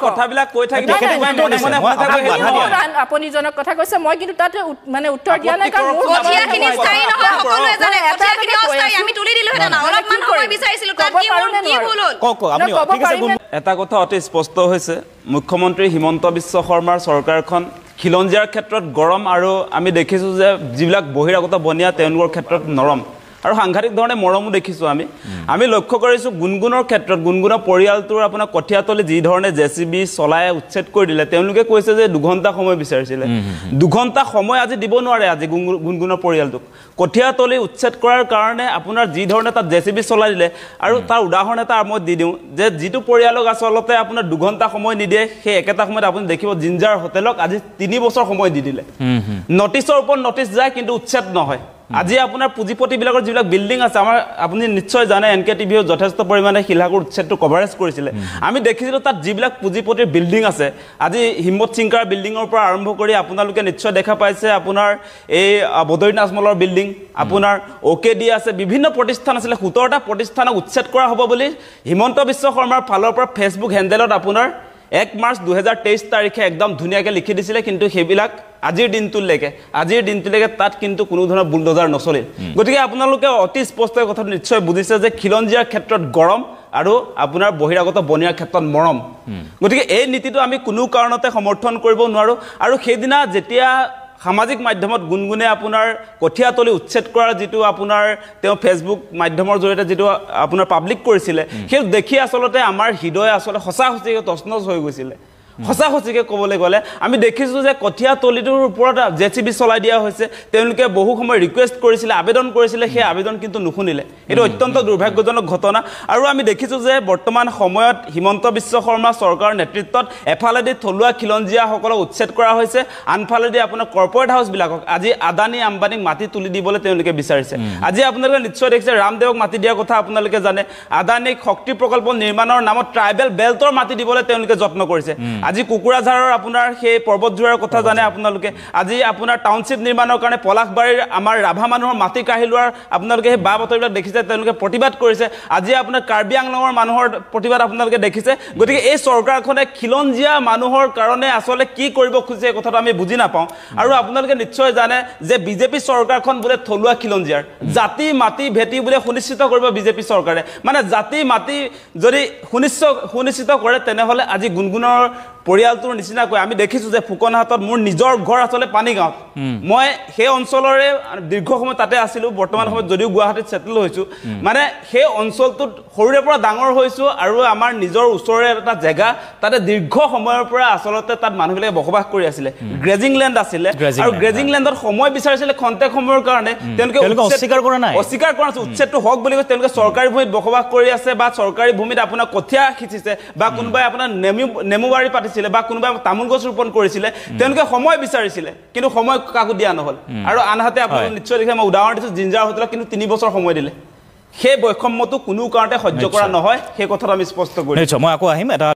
কথাবিলাক কৈ থাকিব আপুনি জনক কথা কৈছে মই কিন্তু তাতে মানে উত্তৰ দিয়া নাই কাৰণ কঠিয়াখিনি স্থায়ী নহয় সকলোৱে জানে কঠিয়াখিনি অস্থায়ী আমি তুলি দিলো হেতেন অলপমান সময় বিচাৰিছিলো তাত কি ভুল হ'ল এটা কথা অতি স্পষ্ট হৈছে মুখ্যমন্ত্ৰী হিমন্ত বিশ্ব শৰ্মাৰ চৰকাৰখন খিলঞ্জিয়াৰ ক্ষেত্ৰত গৰম আৰু আমি দেখিছো যে যিবিলাক বহিৰাগত বনিয়া তেওঁলোকৰ ক্ষেত্ৰত নৰম আৰু সাংঘাতিক ধৰণে মৰমো দেখিছো আমি লক্ষ্য কৰিছো গুণগুণৰ ক্ষেত্ৰত গুণগুণৰ পৰিয়ালটোৰ আপোনাৰ কঠিয়াতলি যি ধৰণে জেচিবি চলাই উচ্ছেদ কৰি দিলে তেওঁলোকে কৈছে যে 2 ঘণ্টা সময় বিচাৰিছিলে 2 ঘণ্টা সময় আজি দিব নোৱাৰে আজি গুণগুণৰ পৰিয়ালটোক কঠিয়াতলি উচ্ছেদ কৰাৰ কাৰণে আপোনাৰ যি ধৰণে তাত জেচিবি চলাই দিলে আৰু তাৰ উদাহৰণ এটা মই দি দিওঁ যে যিটো পৰিয়ালক আচলতে আপোনাৰ 2 ঘণ্টা সময় নিদিয়ে সেই একেটা সময়ত আপুনি দেখিব জিঞ্জাৰ হোটেলক আজি 3 বছৰ সময় দি দিলে নটিছৰ ওপৰত নটিছ যায় কিন্তু উচ্ছেদ নহয় আজি আপোনাৰ পুঁজিপতি বিলাকৰ যিবিলাক বিল্ডিং আছে আমাৰ আপুনি নিশ্চয় জানে এনকে টিভিও যথেষ্ট পৰিমাণে শিলাগুৰ উচ্ছেদটো কভাৰেজ কৰিছিলে আমি দেখিছিলো তাত যিবিলাক পুঁজিপতিৰ বিল্ডিং আছে আজি হিম্মত সিংকাৰ বিল্ডিঙৰ পৰা আৰম্ভ কৰি আপোনালোকে নিশ্চয় দেখা পাইছে আপোনাৰ এই বদৰীনাথ মলৰ বিল্ডিং আপোনাৰ ওকেডি আছে বিভিন্ন প্ৰতিষ্ঠান আছিল 17টা প্ৰতিষ্ঠানক উচ্ছেদ কৰা হ'ব বুলি হিমন্ত বিশ্ব শৰ্মাৰ ফালৰ পৰা ফেচবুক হেণ্ডেলত আপোনাৰ 1 মাৰ্চ 2023 তাৰিখে একদম ধুনিয়াকে লিখি দিছিলে কিন্তু হেবিলাক আজিৰ দিনটোলৈকে তাত কিন্তু কোনো ধৰণৰ বুলডোজাৰ নচলিল গতিকে আপোনালোকে অতি স্পষ্ট কথা নিশ্চয় বুজিছে যে খিলঞ্জিয়াৰ ক্ষেত্ৰত গৰম আৰু আপোনাৰ বহিৰাগত বনিয়াৰ ক্ষেত্ৰত মৰম গতিকে এই নীতিটো আমি কোনো কাৰণতে সমৰ্থন কৰিব নোৱাৰো আৰু সেইদিনা যেতিয়া সামাজিক মাধ্যমত গুণগুণে আপোনাৰ কঠিয়াতলি উচ্ছেদ কৰাৰ যিটো আপোনাৰ তেওঁ ফেচবুক মাধ্যমৰ জৰিয়তে যিটো আপোনাৰ পাব্লিক কৰিছিলে সেই দেখি আচলতে আমাৰ হৃদয় আচলতে সঁচাসঁচিকে তছনছ হৈ গৈছিলে সঁচাসঁচিকে ক'বলৈ গ'লে আমি দেখিছো যে কঠিয়াতলিটোৰ ওপৰত জেচিবি চলাই দিয়া হৈছে তেওঁলোকে বহু সময় ৰিকুৱেষ্ট কৰিছিলে আবেদন কৰিছিলে সেই আবেদন কিন্তু নুশুনিলে এইটো অত্যন্ত দুৰ্ভাগ্যজনক ঘটনা আৰু আমি দেখিছো যে বৰ্তমান সময়ত হিমন্ত বিশ্ব শৰ্মা চৰকাৰৰ নেতৃত্বত এফালেদি থলুৱা খিলঞ্জিয়াসকলক উচ্ছেদ কৰা হৈছে আনফালেদি আপোনাৰ কৰ্পৰেট হাউচবিলাকক আজি আদানী আম্বানীক মাটি তুলি দিবলৈ তেওঁলোকে বিচাৰিছে আজি আপোনালোকে নিশ্চয় দেখিছে ৰামদেৱক মাটি দিয়াৰ কথা আপোনালোকে জানে আদানীক শক্তি প্ৰকল্প নিৰ্মাণৰ নামত ট্ৰাইবেল বেল্টৰ মাটি দিবলৈ তেওঁলোকে যত্ন কৰিছে আজি কুকুৰাঝাৰৰ আপোনাৰ সেই পৰ্বতজোৰাৰ কথা জানে আপোনালোকে আজি আপোনাৰ টাউনশ্বিপ নিৰ্মাণৰ কাৰণে পলাশবাৰীৰ আমাৰ ৰাভা মানুহৰ মাটি কাঢ়ি লোৱাৰ আপোনালোকে সেই বা বতৰবিলাক দেখিছে তেওঁলোকে প্ৰতিবাদ কৰিছে আজি আপোনাৰ কাৰ্বি আংলঙৰ মানুহৰ প্ৰতিবাদ আপোনালোকে দেখিছে গতিকে এই চৰকাৰখনে খিলঞ্জিয়া মানুহৰ কাৰণে আচলতে কি কৰিব খুজিছে এই কথাটো আমি বুজি নাপাওঁ আৰু আপোনালোকে নিশ্চয় জানে যে বিজেপি চৰকাৰখন বোলে থলুৱা খিলঞ্জিয়াৰ জাতি মাটি ভেটি বোলে সুনিশ্চিত কৰিব বিজেপি চৰকাৰে মানে জাতি মাটি যদি সুনিশ্চিত কৰে তেনেহ'লে আজি গুণগুণৰ পৰিয়ালটোৰ নিচিনাকৈ আমি দেখিছো যে ফুকনহাটত মোৰ নিজৰ ঘৰ আচলতে পানীগাঁৱত মই সেই অঞ্চলৰে দীৰ্ঘ সময় তাতে আছিলো বৰ্তমান সময়ত যদিও গুৱাহাটীত সেটেল হৈছো মানে সেই অঞ্চলটোত সৰুৰে পৰা ডাঙৰ হৈছো আৰু আমাৰ নিজৰ ওচৰৰে এটা জেগা তাতে দীৰ্ঘ সময়ৰ পৰা আচলতে তাত মানুহবিলাকে বসবাস কৰি আছিলে গ্ৰেজিং লেণ্ড আছিলে আৰু গ্ৰেজিং লেণ্ডত সময় বিচাৰিছিলে খন্তেক সময়ৰ কাৰণে তেওঁলোকে অস্বীকাৰ কৰা নাই উচ্ছেদটো হওক বুলি কৈ তেওঁলোকে চৰকাৰী ভূমিত বসবাস কৰি আছে বা চৰকাৰী ভূমিত আপোনাৰ কঠীয়া সিঁচিছে বা কোনোবাই আপোনাৰ নেমুবাৰী পাতিছিলে বা কোনোবাই তামোল গছ ৰোপণ কৰিছিলে তেওঁলোকে সময় বিচাৰিছিলে কিন্তু সময় কাকো দিয়া নহল আৰু আনহাতে আপোনালোকে নিশ্চয় দেখে মই উদাহৰণ দিছো জিঞ্জাৰ হোটেলক কিন্তু 3 বছৰ সময় দিলে সেই বৈষম্যটো কোনো কাৰণতে সহ্য কৰা নহয় সেই কথাটো আমি স্পষ্ট কৰিছো মই আকৌ আহিম এটা